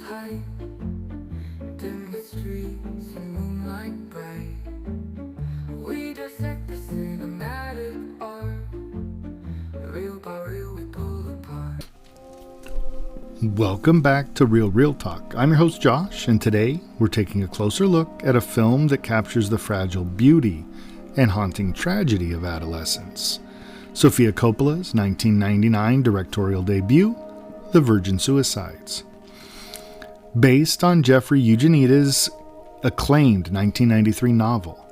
light, dim the streets in moonlight bright. We dissect the cinematic art, real by real we pull apart. Welcome back to Real Talk. I'm your host Josh, and today we're taking a closer look at a film that captures the fragile beauty and haunting tragedy of adolescence. Sofia Coppola's 1999 directorial debut, The Virgin Suicides. Based on Jeffrey Eugenides' acclaimed 1993 novel,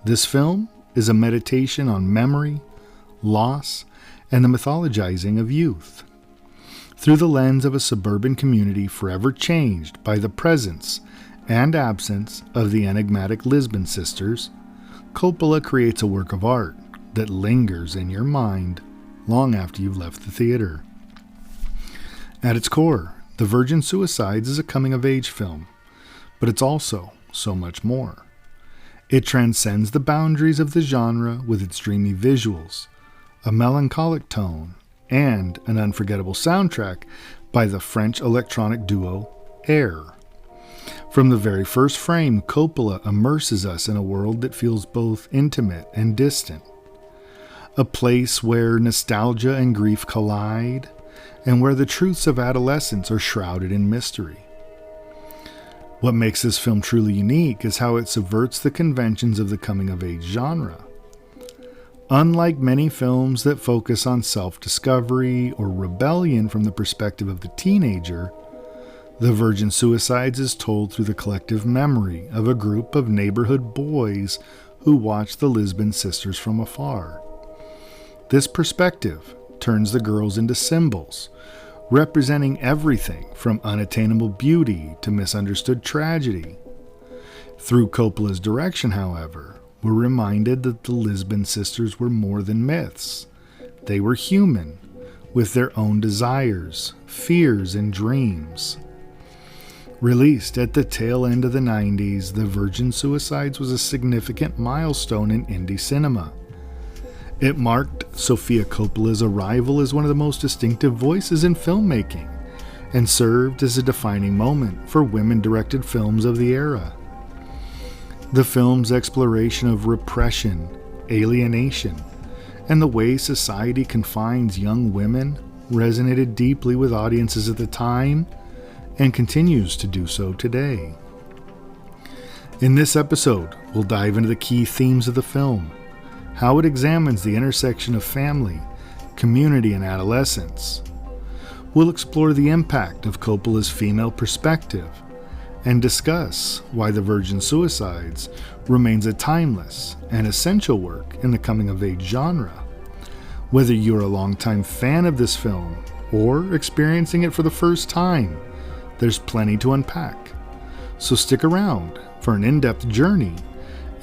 this film is a meditation on memory, loss, and the mythologizing of youth. Through the lens of a suburban community forever changed by the presence and absence of the enigmatic Lisbon sisters, Coppola creates a work of art that lingers in your mind long after you've left the theater. At its core, The Virgin Suicides is a coming-of-age film, but it's also so much more. It transcends the boundaries of the genre with its dreamy visuals, a melancholic tone, and an unforgettable soundtrack by the French electronic duo Air. From the very first frame, Coppola immerses us in a world that feels both intimate and distant. A place where nostalgia and grief collide, and where the truths of adolescence are shrouded in mystery. What makes this film truly unique is how it subverts the conventions of the coming-of-age genre. Unlike many films that focus on self-discovery or rebellion from the perspective of the teenager, The Virgin Suicides is told through the collective memory of a group of neighborhood boys who watch the Lisbon sisters from afar. This perspective turns the girls into symbols, representing everything from unattainable beauty to misunderstood tragedy. Through Coppola's direction, however, we're reminded that the Lisbon sisters were more than myths. They were human, with their own desires, fears, and dreams. Released at the tail end of the 90s, The Virgin Suicides was a significant milestone in indie cinema. It marked Sofia Coppola's arrival as one of the most distinctive voices in filmmaking, and served as a defining moment for women-directed films of the era. The film's exploration of repression, alienation, and the way society confines young women resonated deeply with audiences at the time, and continues to do so today. In this episode, we'll dive into the key themes of the film, how it examines the intersection of family, community, and adolescence. We'll explore the impact of Coppola's female perspective and discuss why The Virgin Suicides remains a timeless and essential work in the coming-of-age genre. Whether you're a longtime fan of this film or experiencing it for the first time, there's plenty to unpack. So stick around for an in-depth journey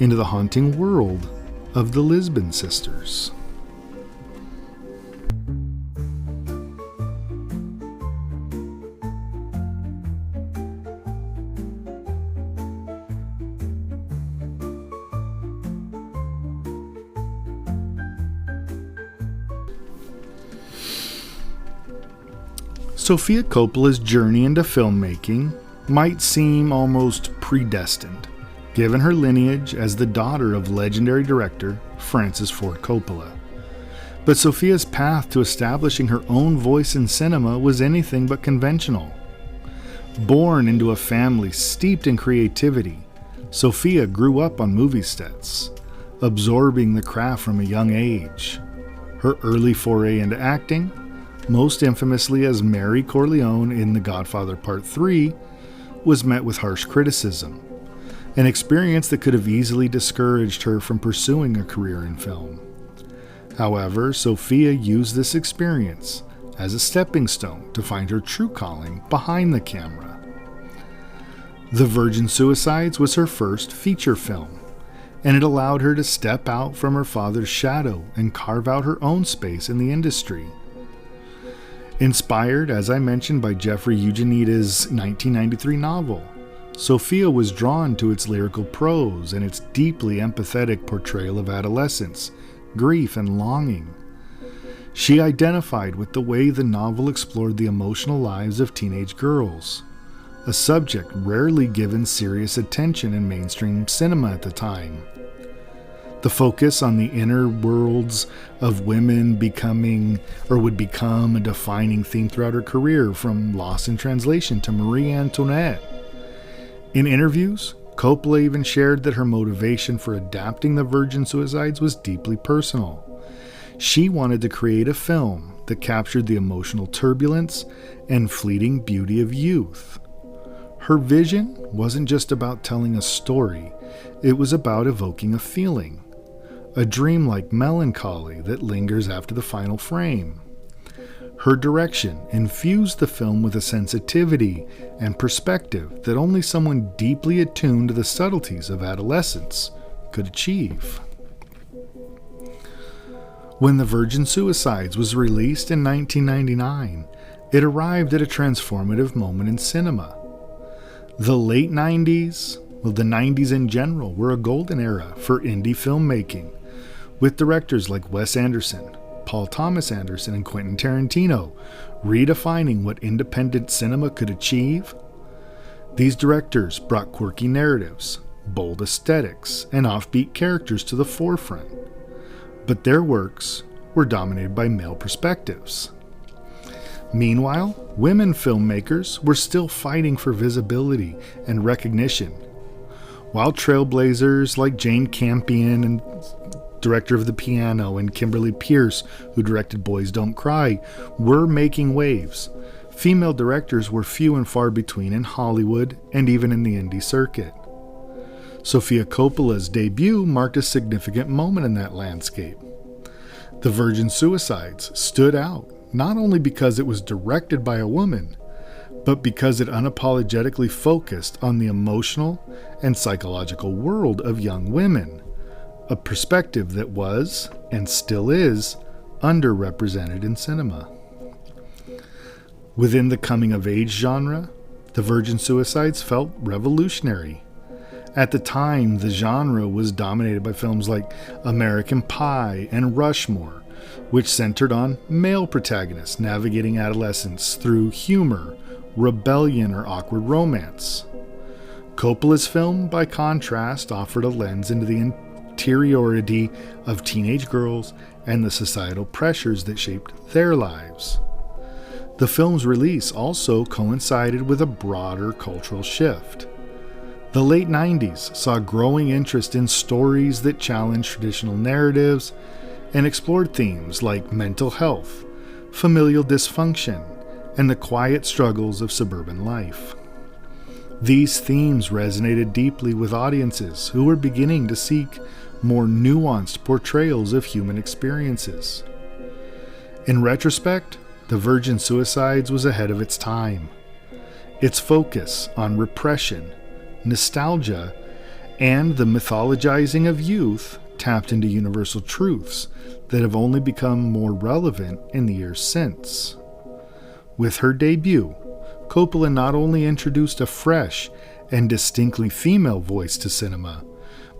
into the haunting world of the Lisbon sisters. Sofia Coppola's journey into filmmaking might seem almost predestined, given her lineage as the daughter of legendary director Francis Ford Coppola. But Sofia's path to establishing her own voice in cinema was anything but conventional. Born into a family steeped in creativity, Sofia grew up on movie sets, absorbing the craft from a young age. Her early foray into acting, most infamously as Mary Corleone in The Godfather Part 3, was met with harsh criticism, an experience that could have easily discouraged her from pursuing a career in film. However, Sofia used this experience as a stepping stone to find her true calling behind the camera. The Virgin Suicides was her first feature film, and it allowed her to step out from her father's shadow and carve out her own space in the industry. Inspired, as I mentioned, by Jeffrey Eugenides' 1993 novel, Sofia was drawn to its lyrical prose and its deeply empathetic portrayal of adolescence, grief, and longing. She identified with the way the novel explored the emotional lives of teenage girls, a subject rarely given serious attention in mainstream cinema at the time. The focus on the inner worlds of women would become a defining theme throughout her career, from Lost in Translation to Marie Antoinette. In interviews, Coppola even shared that her motivation for adapting The Virgin Suicides was deeply personal. She wanted to create a film that captured the emotional turbulence and fleeting beauty of youth. Her vision wasn't just about telling a story, it was about evoking a feeling, a dreamlike melancholy that lingers after the final frame. Her direction infused the film with a sensitivity and perspective that only someone deeply attuned to the subtleties of adolescence could achieve. When The Virgin Suicides was released in 1999, it arrived at a transformative moment in cinema. The late 90s, the 90s in general, were a golden era for indie filmmaking, with directors like Wes Anderson, Paul Thomas Anderson, and Quentin Tarantino redefining what independent cinema could achieve. These directors brought quirky narratives, bold aesthetics, and offbeat characters to the forefront, but their works were dominated by male perspectives. Meanwhile, women filmmakers were still fighting for visibility and recognition, while trailblazers like Jane Campion, and director of The Piano, and Kimberly Pierce, who directed Boys Don't Cry, were making waves. Female directors were few and far between in Hollywood and even in the indie circuit. Sofia Coppola's debut marked a significant moment in that landscape. The Virgin Suicides stood out not only because it was directed by a woman, but because it unapologetically focused on the emotional and psychological world of young women, a perspective that was, and still is, underrepresented in cinema. Within the coming-of-age genre, The Virgin Suicides felt revolutionary. At the time, the genre was dominated by films like American Pie and Rushmore, which centered on male protagonists navigating adolescence through humor, rebellion, or awkward romance. Coppola's film, by contrast, offered a lens into the interiority of teenage girls and the societal pressures that shaped their lives. The film's release also coincided with a broader cultural shift. The late 90s saw growing interest in stories that challenged traditional narratives and explored themes like mental health, familial dysfunction, and the quiet struggles of suburban life. These themes resonated deeply with audiences who were beginning to seek more nuanced portrayals of human experiences. In retrospect, The Virgin Suicides was ahead of its time. Its focus on repression, nostalgia, and the mythologizing of youth tapped into universal truths that have only become more relevant in the years since. With her debut, Coppola not only introduced a fresh and distinctly female voice to cinema,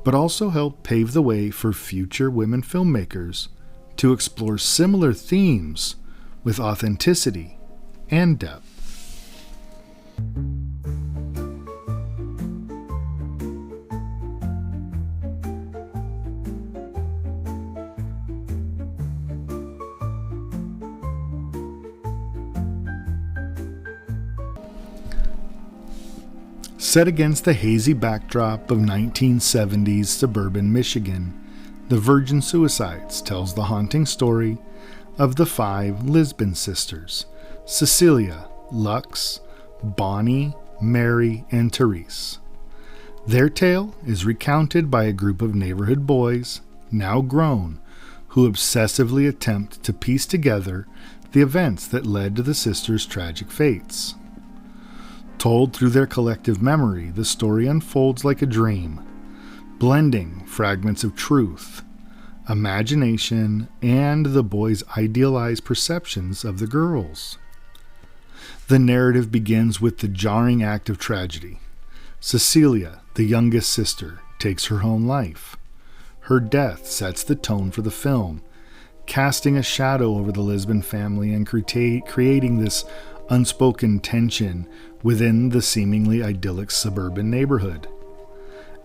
but also helped pave the way for future women filmmakers to explore similar themes with authenticity and depth. Set against the hazy backdrop of 1970s suburban Michigan, The Virgin Suicides tells the haunting story of the 5 Lisbon sisters, Cecilia, Lux, Bonnie, Mary, and Therese. Their tale is recounted by a group of neighborhood boys, now grown, who obsessively attempt to piece together the events that led to the sisters' tragic fates. Told through their collective memory, the story unfolds like a dream, blending fragments of truth, imagination, and the boys' idealized perceptions of the girls. The narrative begins with the jarring act of tragedy. Cecilia, the youngest sister, takes her own life. Her death sets the tone for the film, casting a shadow over the Lisbon family and creating this unspoken tension within the seemingly idyllic suburban neighborhood.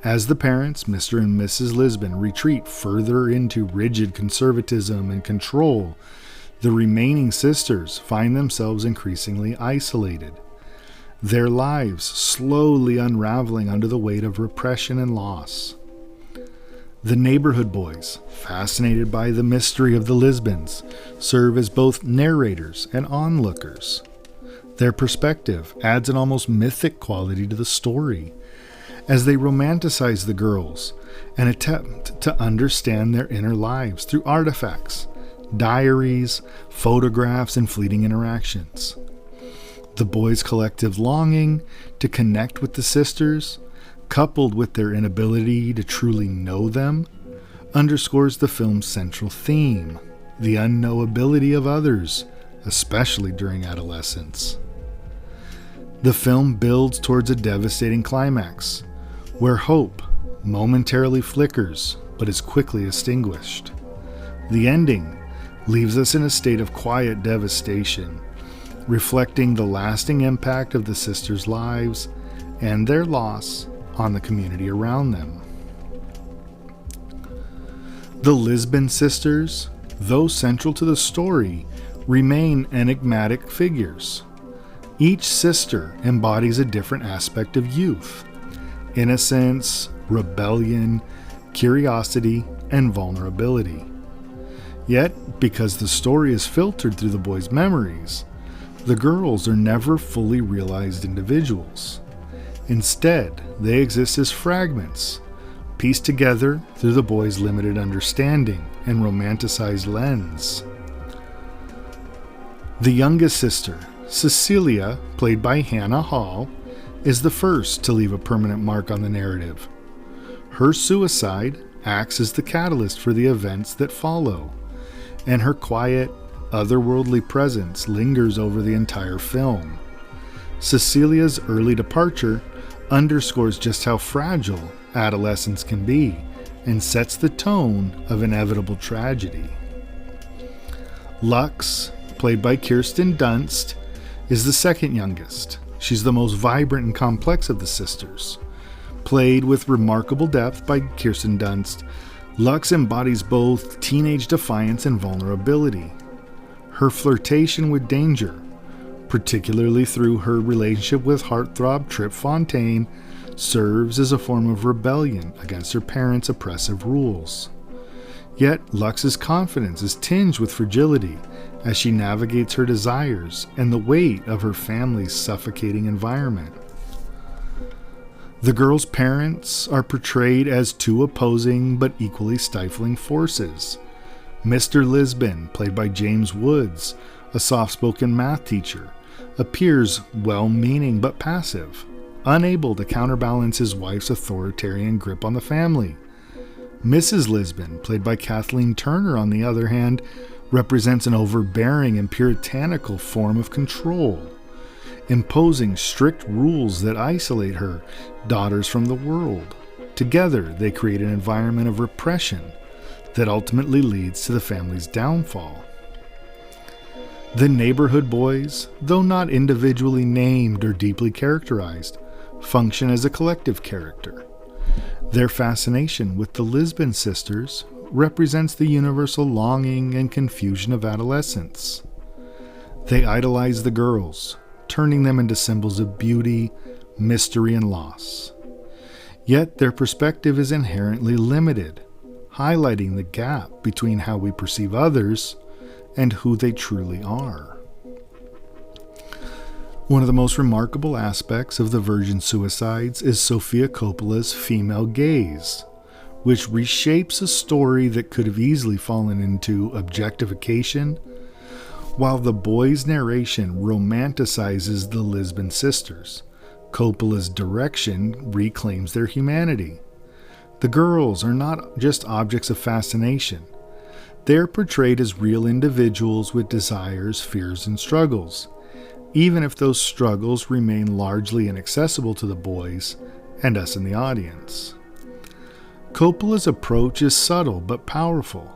As the parents, Mr. and Mrs. Lisbon, retreat further into rigid conservatism and control, the remaining sisters find themselves increasingly isolated, their lives slowly unraveling under the weight of repression and loss. The neighborhood boys, fascinated by the mystery of the Lisbons, serve as both narrators and onlookers. Their perspective adds an almost mythic quality to the story, as they romanticize the girls and attempt to understand their inner lives through artifacts, diaries, photographs, and fleeting interactions. The boys' collective longing to connect with the sisters, coupled with their inability to truly know them, underscores the film's central theme, the unknowability of others, especially during adolescence. The film builds towards a devastating climax, where hope momentarily flickers but is quickly extinguished. The ending leaves us in a state of quiet devastation, reflecting the lasting impact of the sisters' lives and their loss on the community around them. The Lisbon sisters, though central to the story, remain enigmatic figures. Each sister embodies a different aspect of youth: innocence, rebellion, curiosity, and vulnerability. Yet, because the story is filtered through the boys' memories, the girls are never fully realized individuals. Instead, they exist as fragments, pieced together through the boys' limited understanding and romanticized lens. The youngest sister, Cecilia, played by Hannah Hall, is the first to leave a permanent mark on the narrative. Her suicide acts as the catalyst for the events that follow, and her quiet, otherworldly presence lingers over the entire film. Cecilia's early departure underscores just how fragile adolescence can be and sets the tone of inevitable tragedy. Lux, played by Kirsten Dunst, is the second youngest. She's the most vibrant and complex of the sisters. Played with remarkable depth by Kirsten Dunst, Lux embodies both teenage defiance and vulnerability. Her flirtation with danger, particularly through her relationship with heartthrob Trip Fontaine, serves as a form of rebellion against her parents' oppressive rules. Yet Lux's confidence is tinged with fragility as she navigates her desires and the weight of her family's suffocating environment. The girl's parents are portrayed as two opposing but equally stifling forces. Mr. Lisbon, played by James Woods, a soft-spoken math teacher, appears well-meaning but passive, unable to counterbalance his wife's authoritarian grip on the family. Mrs. Lisbon, played by Kathleen Turner, on the other hand, represents an overbearing and puritanical form of control, imposing strict rules that isolate her daughters from the world. Together, they create an environment of repression that ultimately leads to the family's downfall. The neighborhood boys, though not individually named or deeply characterized, function as a collective character. Their fascination with the Lisbon sisters represents the universal longing and confusion of adolescence. They idolize the girls, turning them into symbols of beauty, mystery, and loss. Yet their perspective is inherently limited, highlighting the gap between how we perceive others and who they truly are. One of the most remarkable aspects of the Virgin Suicides is Sofia Coppola's female gaze, which reshapes a story that could have easily fallen into objectification, while the boys' narration romanticizes the Lisbon sisters. Coppola's direction reclaims their humanity. The girls are not just objects of fascination. They are portrayed as real individuals with desires, fears, and struggles, even if those struggles remain largely inaccessible to the boys and us in the audience. Coppola's approach is subtle but powerful.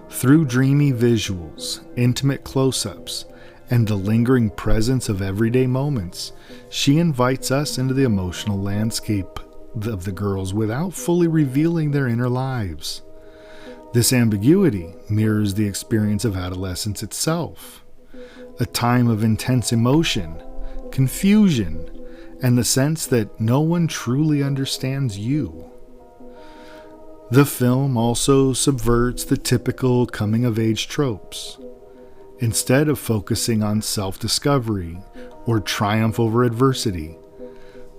Through dreamy visuals, intimate close-ups, and the lingering presence of everyday moments, she invites us into the emotional landscape of the girls without fully revealing their inner lives. This ambiguity mirrors the experience of adolescence itself, a time of intense emotion, confusion, and the sense that no one truly understands you. The film also subverts the typical coming-of-age tropes. Instead of focusing on self-discovery or triumph over adversity,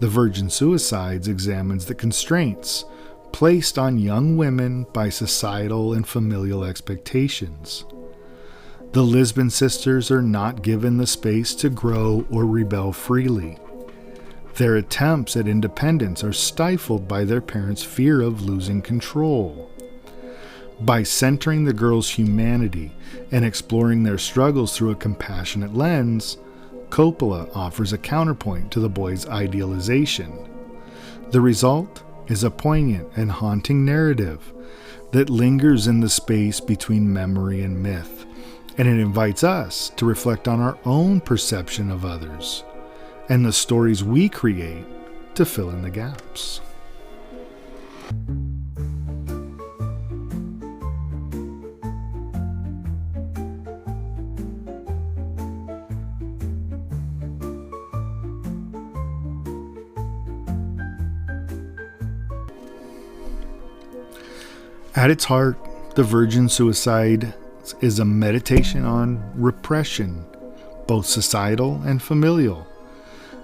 The Virgin Suicides examines the constraints placed on young women by societal and familial expectations. The Lisbon sisters are not given the space to grow or rebel freely. Their attempts at independence are stifled by their parents' fear of losing control. By centering the girls' humanity and exploring their struggles through a compassionate lens, Coppola offers a counterpoint to the boys' idealization. The result is a poignant and haunting narrative that lingers in the space between memory and myth, and it invites us to reflect on our own perception of others and the stories we create to fill in the gaps. At its heart, The Virgin Suicide is a meditation on repression, both societal and familial.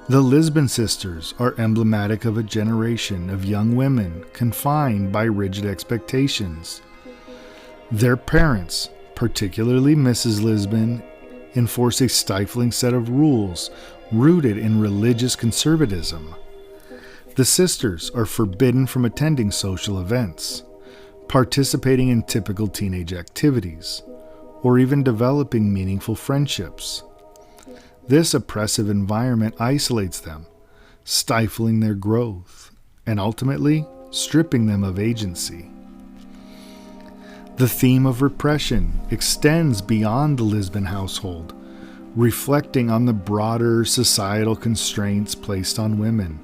The Lisbon sisters are emblematic of a generation of young women confined by rigid expectations. Their parents, particularly Mrs. Lisbon, enforce a stifling set of rules rooted in religious conservatism. The sisters are forbidden from attending social events, participating in typical teenage activities, or even developing meaningful friendships. This oppressive environment isolates them, stifling their growth, and ultimately stripping them of agency. The theme of repression extends beyond the Lisbon household, reflecting on the broader societal constraints placed on women.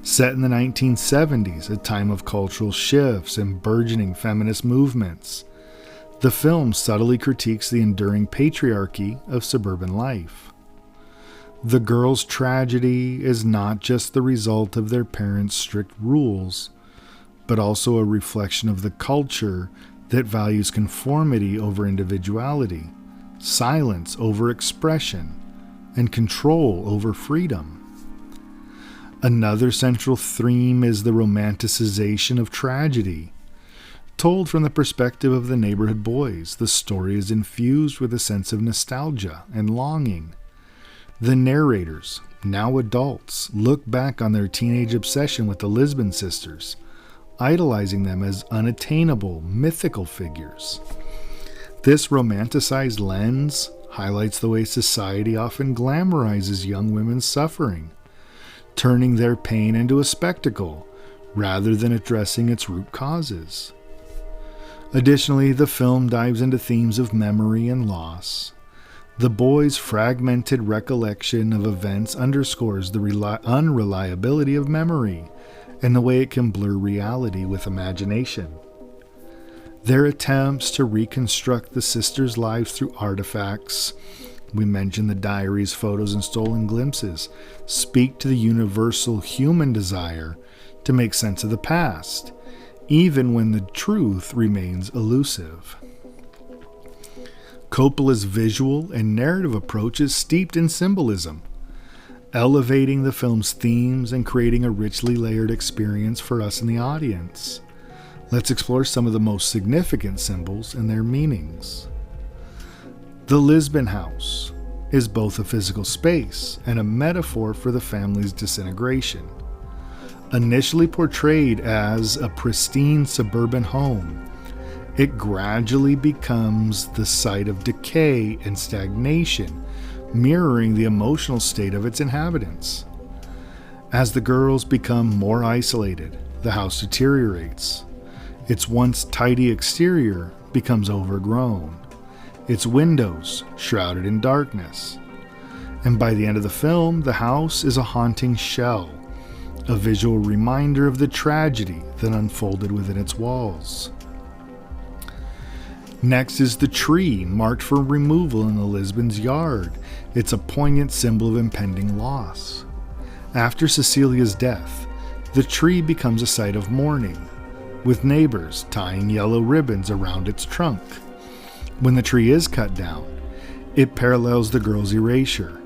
Set in the 1970s, a time of cultural shifts and burgeoning feminist movements, the film subtly critiques the enduring patriarchy of suburban life. The girls' tragedy is not just the result of their parents' strict rules, but also a reflection of the culture that values conformity over individuality, silence over expression, and control over freedom. Another central theme is the romanticization of tragedy. Told from the perspective of the neighborhood boys, the story is infused with a sense of nostalgia and longing. The narrators, now adults, look back on their teenage obsession with the Lisbon sisters, idolizing them as unattainable, mythical figures. This romanticized lens highlights the way society often glamorizes young women's suffering, turning their pain into a spectacle rather than addressing its root causes. Additionally, the film dives into themes of memory and loss. The boys' fragmented recollection of events underscores the unreliability of memory and the way it can blur reality with imagination. Their attempts to reconstruct the sisters' lives through artifacts, we mentioned the diaries, photos, and stolen glimpses, speak to the universal human desire to make sense of the past, even when the truth remains elusive. Coppola's visual and narrative approach is steeped in symbolism, elevating the film's themes and creating a richly layered experience for us in the audience. Let's explore some of the most significant symbols and their meanings. The Lisbon house is both a physical space and a metaphor for the family's disintegration. Initially portrayed as a pristine suburban home, it gradually becomes the site of decay and stagnation, mirroring the emotional state of its inhabitants. As the girls become more isolated, the house deteriorates. Its once tidy exterior becomes overgrown, its windows shrouded in darkness. And by the end of the film, the house is a haunting shell, a visual reminder of the tragedy that unfolded within its walls. Next is the tree, marked for removal in the Lisbon's yard. It's a poignant symbol of impending loss. After Cecilia's death, the tree becomes a site of mourning, with neighbors tying yellow ribbons around its trunk. When the tree is cut down, it parallels the girl's erasure,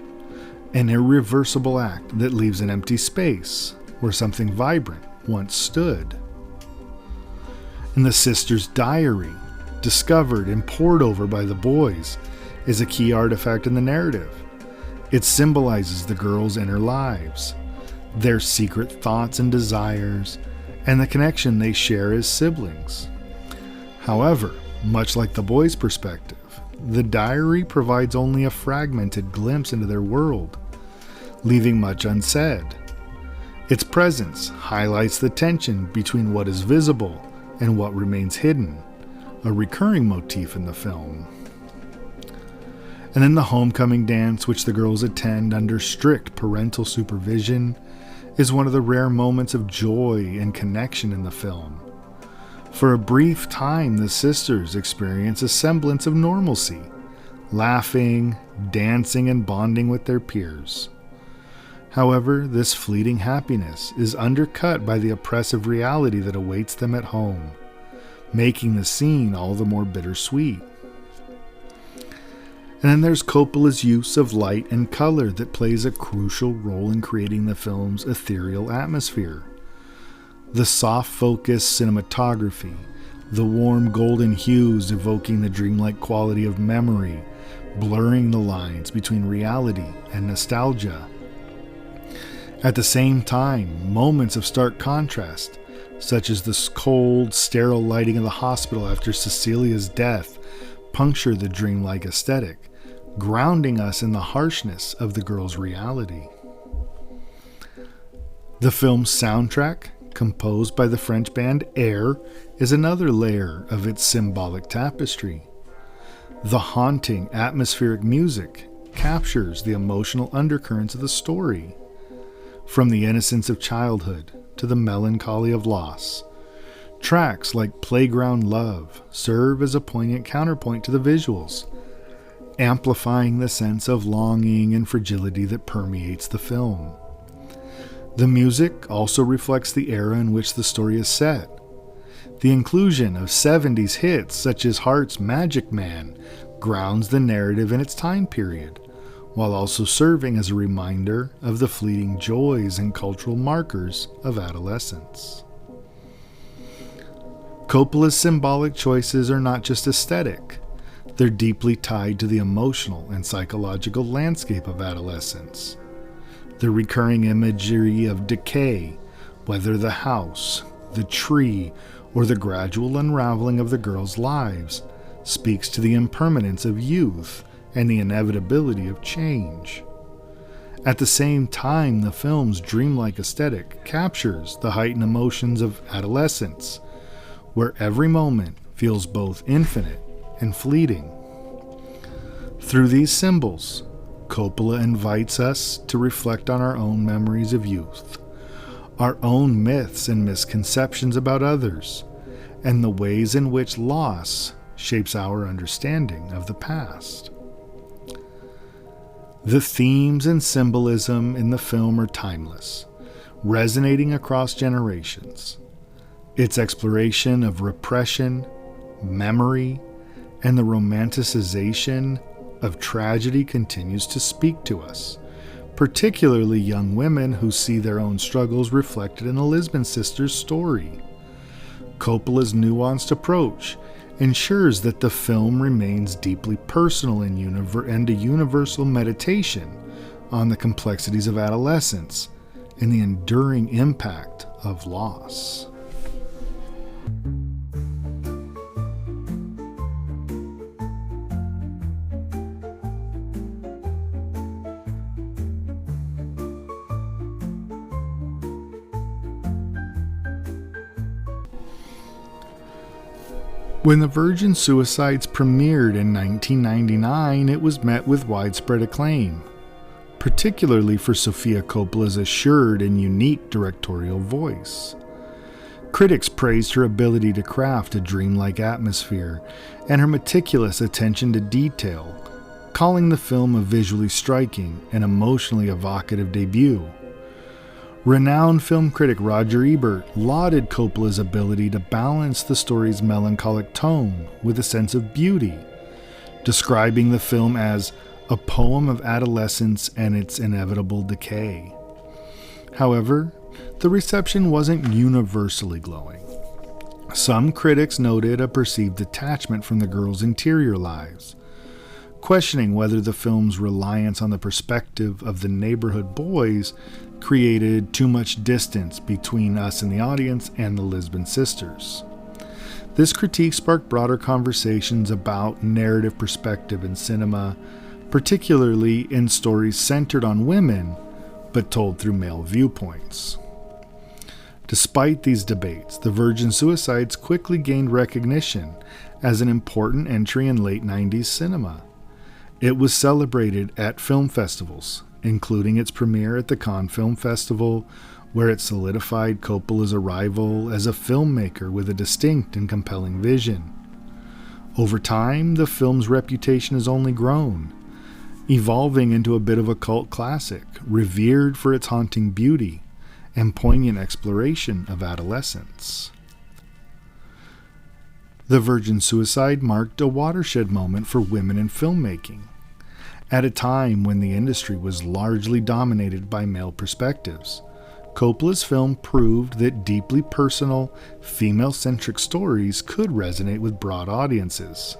an irreversible act that leaves an empty space where something vibrant once stood. And the sister's diary, discovered and pored over by the boys, is a key artifact in the narrative. It symbolizes the girls' inner lives, their secret thoughts and desires, and the connection they share as siblings. However, much like the boys' perspective, the diary provides only a fragmented glimpse into their world, leaving much unsaid. Its presence highlights the tension between what is visible and what remains hidden, a recurring motif in the film. And then the homecoming dance, which the girls attend under strict parental supervision, is one of the rare moments of joy and connection in the film. For a brief time, the sisters experience a semblance of normalcy, laughing, dancing, and bonding with their peers. However, this fleeting happiness is undercut by the oppressive reality that awaits them at home, making the scene all the more bittersweet. And then there's Coppola's use of light and color that plays a crucial role in creating the film's ethereal atmosphere. The soft-focus cinematography, the warm golden hues evoking the dreamlike quality of memory, blurring the lines between reality and nostalgia. At the same time, moments of stark contrast, such as the cold, sterile lighting of the hospital after Cecilia's death, puncture the dreamlike aesthetic, grounding us in the harshness of the girl's reality. The film's soundtrack, composed by the French band Air, is another layer of its symbolic tapestry. The haunting, atmospheric music captures the emotional undercurrents of the story, from the innocence of childhood to the melancholy of loss. Tracks like Playground Love serve as a poignant counterpoint to the visuals, amplifying the sense of longing and fragility that permeates the film. The music also reflects the era in which the story is set. The inclusion of 70s hits such as Heart's Magic Man grounds the narrative in its time period, while also serving as a reminder of the fleeting joys and cultural markers of adolescence. Coppola's symbolic choices are not just aesthetic, they're deeply tied to the emotional and psychological landscape of adolescence. The recurring imagery of decay, whether the house, the tree, or the gradual unraveling of the girls' lives, speaks to the impermanence of youth and the inevitability of change. At the same time, the film's dreamlike aesthetic captures the heightened emotions of adolescence, where every moment feels both infinite and fleeting. Through these symbols, Coppola invites us to reflect on our own memories of youth, our own myths and misconceptions about others, and the ways in which loss shapes our understanding of the past. The themes and symbolism in the film are timeless, resonating across generations. Its exploration of repression, memory, and the romanticization of tragedy continues to speak to us, particularly young women who see their own struggles reflected in the Lisbon sisters' story. Coppola's nuanced approach ensures that the film remains deeply personal and a universal meditation on the complexities of adolescence and the enduring impact of loss. When The Virgin Suicides premiered in 1999, it was met with widespread acclaim, particularly for Sofia Coppola's assured and unique directorial voice. Critics praised her ability to craft a dreamlike atmosphere and her meticulous attention to detail, calling the film a visually striking and emotionally evocative debut. Renowned film critic Roger Ebert lauded Coppola's ability to balance the story's melancholic tone with a sense of beauty, describing the film as a poem of adolescence and its inevitable decay. However, the reception wasn't universally glowing. Some critics noted a perceived detachment from the girls' interior lives, questioning whether the film's reliance on the perspective of the neighborhood boys created too much distance between us and the audience and the Lisbon sisters. This critique sparked broader conversations about narrative perspective in cinema, particularly in stories centered on women, but told through male viewpoints. Despite these debates, The Virgin Suicides quickly gained recognition as an important entry in late 90s cinema. It was celebrated at film festivals, including its premiere at the Cannes Film Festival, where it solidified Coppola's arrival as a filmmaker with a distinct and compelling vision. Over time, the film's reputation has only grown, evolving into a bit of a cult classic, revered for its haunting beauty and poignant exploration of adolescence. The Virgin Suicide marked a watershed moment for women in filmmaking. At a time when the industry was largely dominated by male perspectives, Coppola's film proved that deeply personal, female-centric stories could resonate with broad audiences.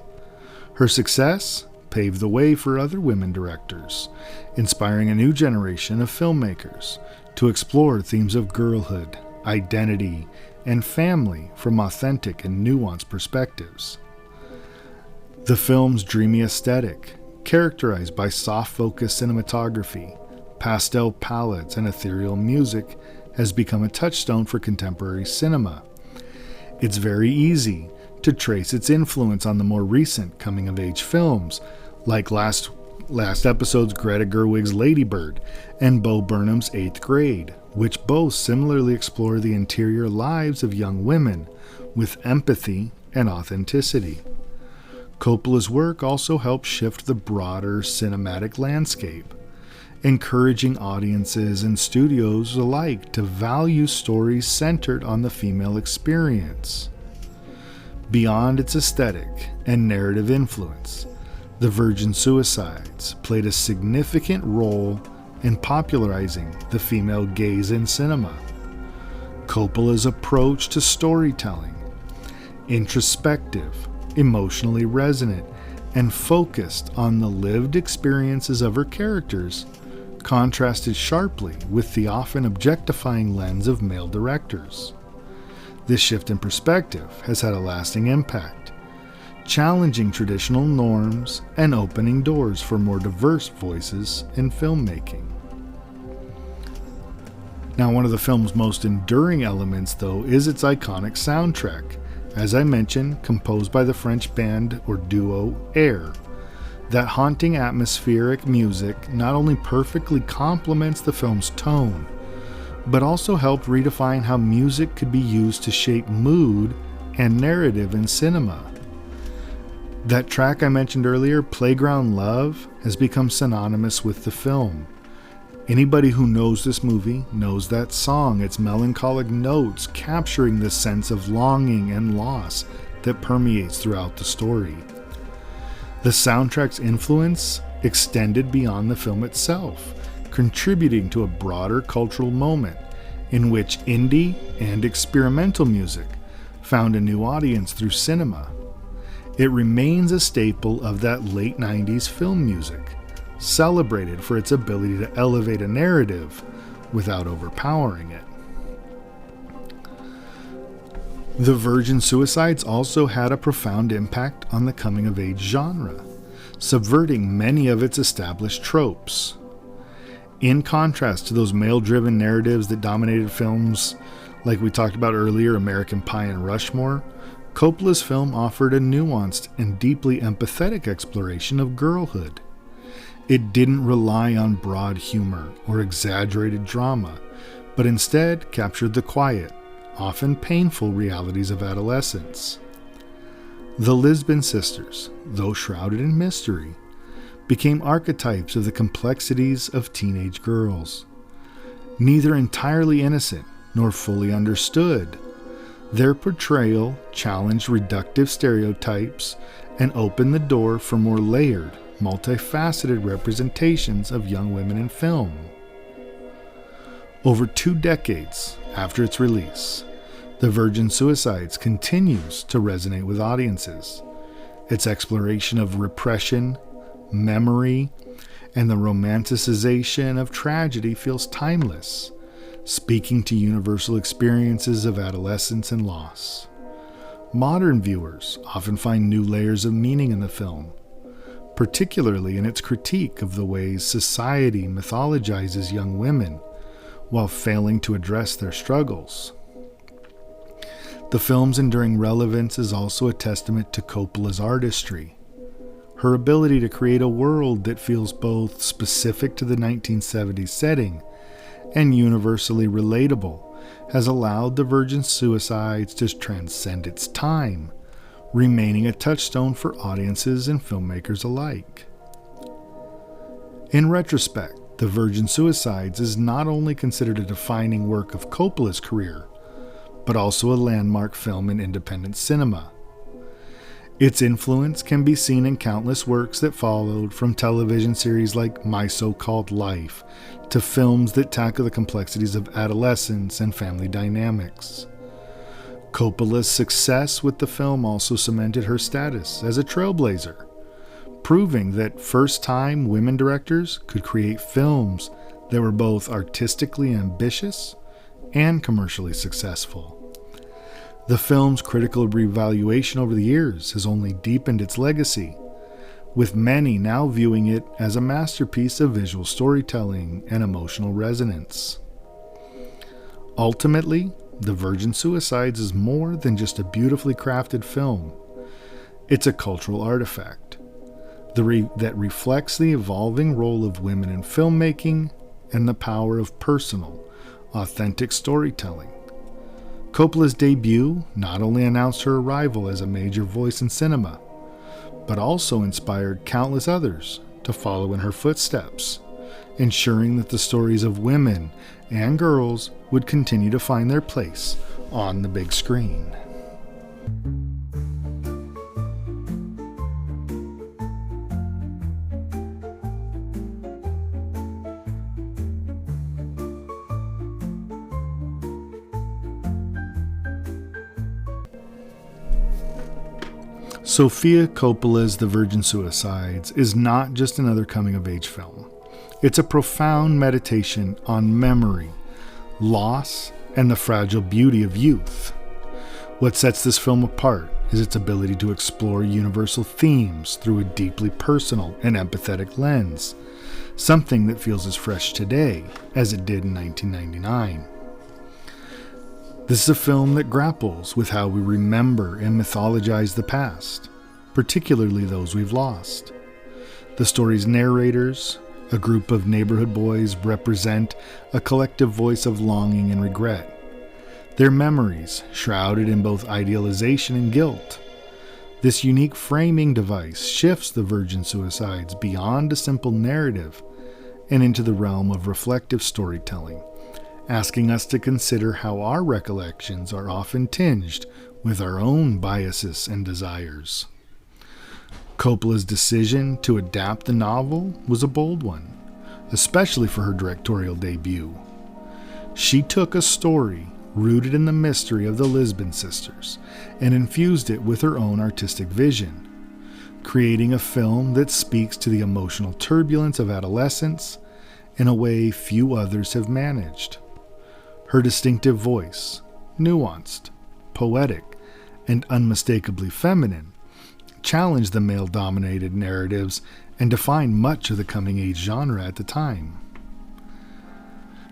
Her success paved the way for other women directors, inspiring a new generation of filmmakers to explore themes of girlhood, identity, and family from authentic and nuanced perspectives. The film's dreamy aesthetic, characterized by soft-focus cinematography, pastel palettes, and ethereal music, has become a touchstone for contemporary cinema. It's very easy to trace its influence on the more recent coming-of-age films, like last episode's Greta Gerwig's Lady Bird and Bo Burnham's 8th Grade, which both similarly explore the interior lives of young women with empathy and authenticity. Coppola's work also helped shift the broader cinematic landscape, encouraging audiences and studios alike to value stories centered on the female experience. Beyond its aesthetic and narrative influence, The Virgin Suicides played a significant role in popularizing the female gaze in cinema. Coppola's approach to storytelling, introspective, emotionally resonant, and focused on the lived experiences of her characters, contrasted sharply with the often objectifying lens of male directors. This shift in perspective has had a lasting impact, challenging traditional norms and opening doors for more diverse voices in filmmaking. Now, one of the film's most enduring elements, though, is its iconic soundtrack, as I mentioned, composed by the French band or duo Air. That haunting atmospheric music not only perfectly complements the film's tone, but also helped redefine how music could be used to shape mood and narrative in cinema. That track I mentioned earlier, Playground Love, has become synonymous with the film. Anybody who knows this movie knows that song, its melancholic notes capturing the sense of longing and loss that permeates throughout the story. The soundtrack's influence extended beyond the film itself, contributing to a broader cultural moment in which indie and experimental music found a new audience through cinema. It remains a staple of that late 90s film music, celebrated for its ability to elevate a narrative without overpowering it. The Virgin Suicides also had a profound impact on the coming-of-age genre, subverting many of its established tropes. In contrast to those male-driven narratives that dominated films like we talked about earlier, American Pie and Rushmore, Coppola's film offered a nuanced and deeply empathetic exploration of girlhood. It didn't rely on broad humor or exaggerated drama, but instead captured the quiet, often painful realities of adolescence. The Lisbon sisters, though shrouded in mystery, became archetypes of the complexities of teenage girls. Neither entirely innocent nor fully understood, their portrayal challenged reductive stereotypes and opened the door for more layered, multifaceted representations of young women in film. Over 2 decades after its release, The Virgin Suicides continues to resonate with audiences. Its exploration of repression, memory, and the romanticization of tragedy feels timeless, speaking to universal experiences of adolescence and loss. Modern viewers often find new layers of meaning in the film, particularly in its critique of the ways society mythologizes young women while failing to address their struggles. The film's enduring relevance is also a testament to Coppola's artistry. Her ability to create a world that feels both specific to the 1970s setting and universally relatable has allowed The Virgin Suicides to transcend its time, remaining a touchstone for audiences and filmmakers alike. In retrospect, The Virgin Suicides is not only considered a defining work of Coppola's career, but also a landmark film in independent cinema. Its influence can be seen in countless works that followed, from television series like My So-Called Life to films that tackle the complexities of adolescence and family dynamics. Coppola's success with the film also cemented her status as a trailblazer, proving that first-time women directors could create films that were both artistically ambitious and commercially successful. The film's critical reevaluation over the years has only deepened its legacy, with many now viewing it as a masterpiece of visual storytelling and emotional resonance. Ultimately, The Virgin Suicides is more than just a beautifully crafted film. It's a cultural artifact that reflects the evolving role of women in filmmaking and the power of personal, authentic storytelling. Coppola's debut not only announced her arrival as a major voice in cinema, but also inspired countless others to follow in her footsteps, ensuring that the stories of women and girls would continue to find their place on the big screen. Sofia Coppola's The Virgin Suicides is not just another coming-of-age film. It's a profound meditation on memory, loss, and the fragile beauty of youth. What sets this film apart is its ability to explore universal themes through a deeply personal and empathetic lens, something that feels as fresh today as it did in 1999. This is a film that grapples with how we remember and mythologize the past, particularly those we've lost. The story's narrators, a group of neighborhood boys, represent a collective voice of longing and regret. Their memories shrouded in both idealization and guilt. This unique framing device shifts The Virgin Suicides beyond a simple narrative and into the realm of reflective storytelling, asking us to consider how our recollections are often tinged with our own biases and desires. Coppola's decision to adapt the novel was a bold one, especially for her directorial debut. She took a story rooted in the mystery of the Lisbon sisters and infused it with her own artistic vision, creating a film that speaks to the emotional turbulence of adolescence in a way few others have managed. Her distinctive voice, nuanced, poetic, and unmistakably feminine, challenged the male-dominated narratives and defined much of the coming-age genre at the time.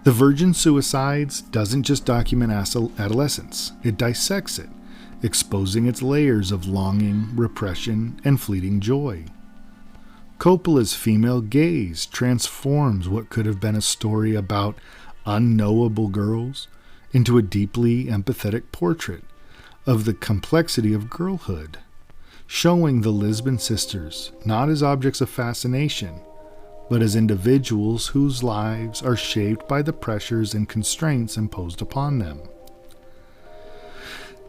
The Virgin Suicides doesn't just document adolescence, it dissects it, exposing its layers of longing, repression, and fleeting joy. Coppola's female gaze transforms what could have been a story about unknowable girls into a deeply empathetic portrait of the complexity of girlhood, showing the Lisbon sisters not as objects of fascination, but as individuals whose lives are shaped by the pressures and constraints imposed upon them.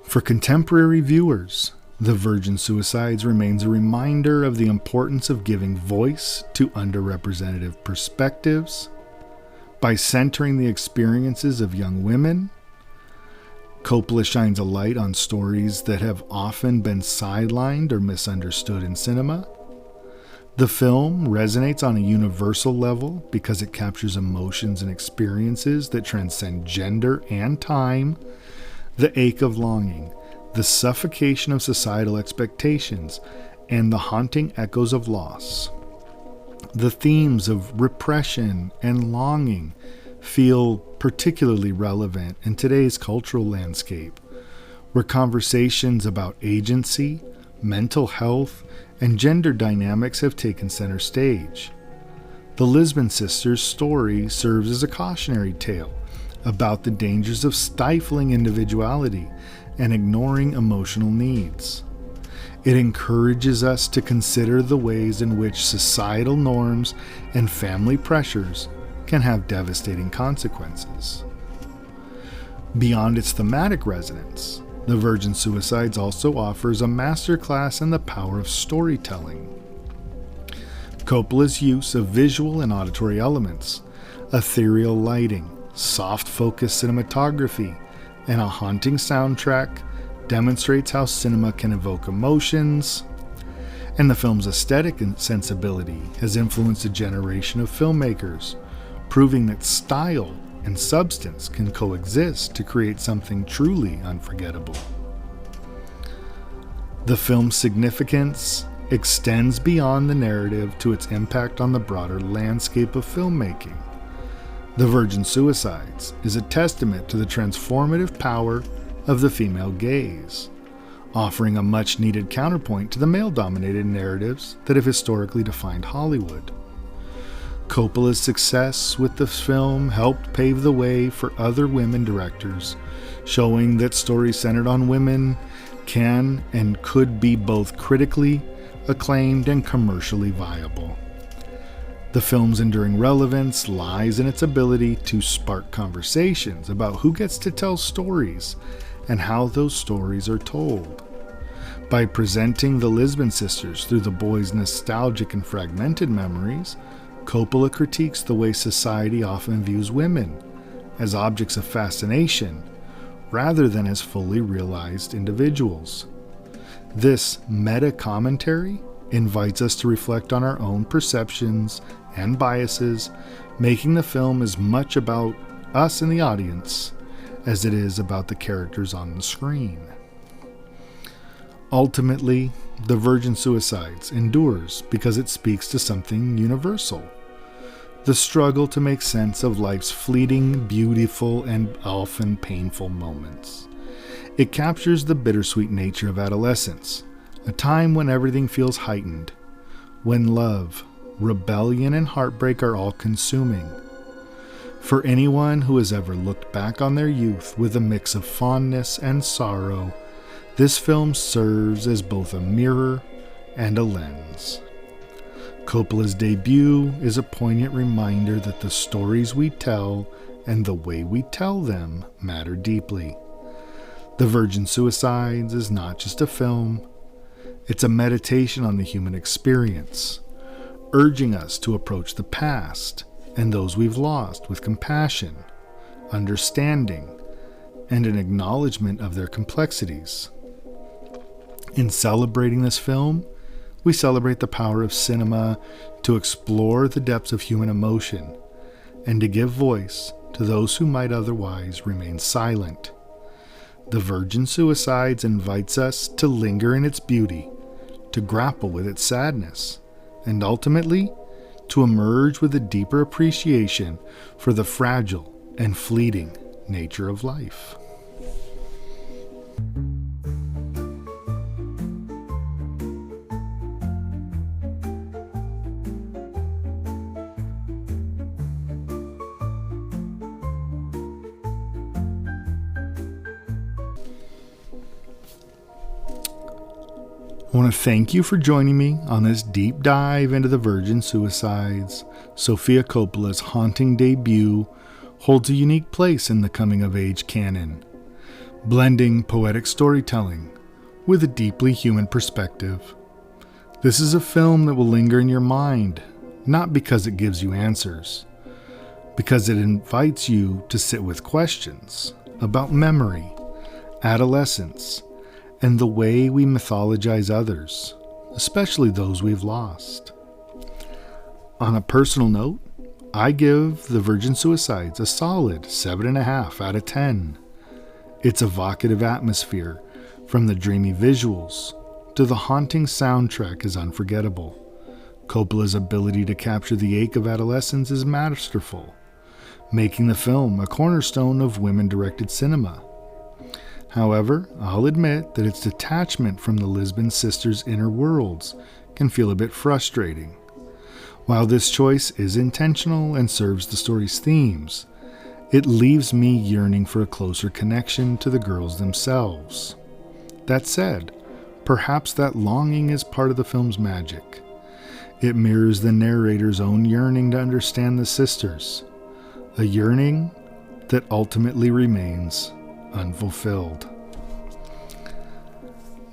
For contemporary viewers, The Virgin Suicides remains a reminder of the importance of giving voice to underrepresented perspectives. By centering the experiences of young women, Coppola shines a light on stories that have often been sidelined or misunderstood in cinema. The film resonates on a universal level because it captures emotions and experiences that transcend gender and time, the ache of longing, the suffocation of societal expectations, and the haunting echoes of loss. The themes of repression and longing feel particularly relevant in today's cultural landscape, where conversations about agency, mental health, and gender dynamics have taken center stage. The Lisbon sisters' story serves as a cautionary tale about the dangers of stifling individuality and ignoring emotional needs. It encourages us to consider the ways in which societal norms and family pressures can have devastating consequences. Beyond its thematic resonance, The Virgin Suicides also offers a masterclass in the power of storytelling. Coppola's use of visual and auditory elements, ethereal lighting, soft focus cinematography, and a haunting soundtrack demonstrates how cinema can evoke emotions, and the film's aesthetic and sensibility has influenced a generation of filmmakers, proving that style and substance can coexist to create something truly unforgettable. The film's significance extends beyond the narrative to its impact on the broader landscape of filmmaking. The Virgin Suicides is a testament to the transformative power of the female gaze, offering a much-needed counterpoint to the male-dominated narratives that have historically defined Hollywood. Coppola's success with the film helped pave the way for other women directors, showing that stories centered on women can and could be both critically acclaimed and commercially viable. The film's enduring relevance lies in its ability to spark conversations about who gets to tell stories and how those stories are told. By presenting the Lisbon sisters through the boys' nostalgic and fragmented memories, Coppola critiques the way society often views women as objects of fascination rather than as fully realized individuals. This meta-commentary invites us to reflect on our own perceptions and biases, making the film as much about us in the audience as it is about the characters on the screen. Ultimately, The Virgin Suicides endures because it speaks to something universal: the struggle to make sense of life's fleeting, beautiful, and often painful moments. It captures the bittersweet nature of adolescence, a time when everything feels heightened, when love, rebellion, and heartbreak are all consuming. For anyone who has ever looked back on their youth with a mix of fondness and sorrow, this film serves as both a mirror and a lens. Coppola's debut is a poignant reminder that the stories we tell and the way we tell them matter deeply. The Virgin Suicides is not just a film, it's a meditation on the human experience, urging us to approach the past and those we've lost with compassion, understanding, and an acknowledgement of their complexities. In celebrating this film, we celebrate the power of cinema to explore the depths of human emotion and to give voice to those who might otherwise remain silent. The Virgin Suicides invites us to linger in its beauty, to grapple with its sadness, and ultimately to emerge with a deeper appreciation for the fragile and fleeting nature of life. I want to thank you for joining me on this deep dive into the Virgin Suicides. Sofia Coppola's haunting debut holds a unique place in the coming-of-age canon, blending poetic storytelling with a deeply human perspective. This is a film that will linger in your mind, not because it gives you answers, because it invites you to sit with questions about memory, adolescence, and the way we mythologize others, especially those we've lost. On a personal note, I give The Virgin Suicides a solid 7.5 out of 10. Its evocative atmosphere, from the dreamy visuals to the haunting soundtrack, is unforgettable. Coppola's ability to capture the ache of adolescence is masterful, making the film a cornerstone of women-directed cinema. However, I'll admit that its detachment from the Lisbon sisters' inner worlds can feel a bit frustrating. While this choice is intentional and serves the story's themes, it leaves me yearning for a closer connection to the girls themselves. That said, perhaps that longing is part of the film's magic. It mirrors the narrator's own yearning to understand the sisters, a yearning that ultimately remains unfulfilled.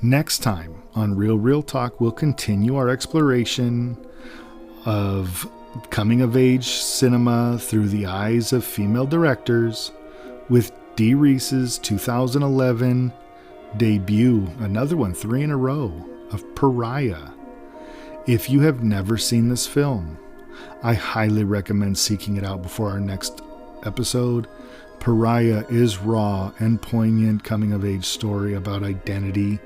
Next time on Real Talk, we'll continue our exploration of coming-of-age cinema through the eyes of female directors with Dee Reese's 2011 debut, another one, 3 in a row, of Pariah. If you have never seen this film, I highly recommend seeking it out before our next episode. Pariah is raw and poignant coming-of-age story about identity,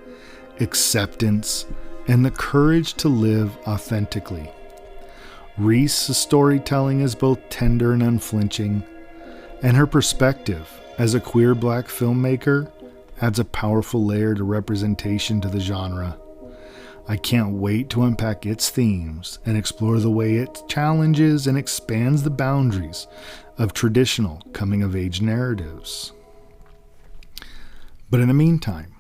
acceptance, and the courage to live authentically. Reese's storytelling is both tender and unflinching, and her perspective as a queer black filmmaker adds a powerful layer to representation to the genre. I can't wait to unpack its themes and explore the way it challenges and expands the boundaries of traditional coming-of-age narratives. But in the meantime,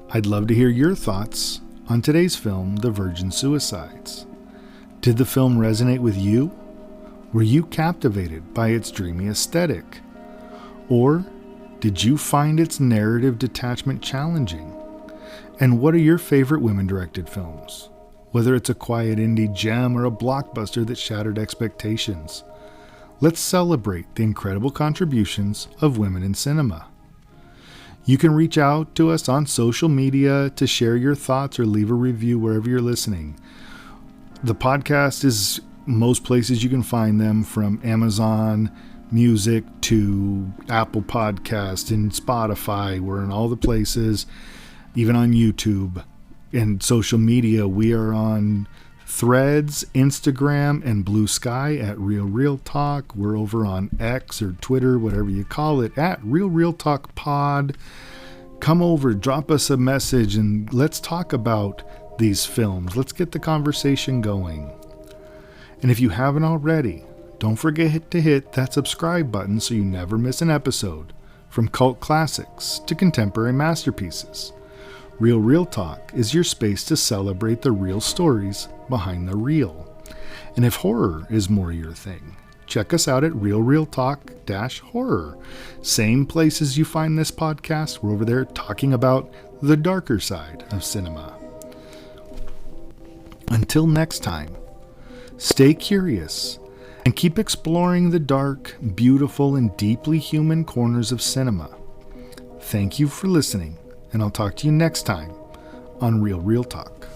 I'd love to hear your thoughts on today's film, The Virgin Suicides. Did the film resonate with you? Were you captivated by its dreamy aesthetic? Or did you find its narrative detachment challenging? And what are your favorite women-directed films? Whether it's a quiet indie gem or a blockbuster that shattered expectations. Let's celebrate the incredible contributions of women in cinema. You can reach out to us on social media to share your thoughts or leave a review wherever you're listening. The podcast is most places you can find them, from Amazon Music to Apple Podcast and Spotify. We're in all the places, even on YouTube. And social media, we are on Threads, Instagram, and Blue Sky at Real Talk. We're over on X or Twitter, whatever you call it, at Real Talk Pod. Come over, drop us a message, and let's talk about these films. Let's get the conversation going. And if you haven't already, don't forget to hit that subscribe button so you never miss an episode, from cult classics to contemporary masterpieces. Real Talk is your space to celebrate the real stories behind the real. And if horror is more your thing, check us out at Real Talk-horror. Same places you find this podcast. We're over there talking about the darker side of cinema. Until next time, stay curious and keep exploring the dark, beautiful, and deeply human corners of cinema. Thank you for listening, and I'll talk to you next time on Real Talk.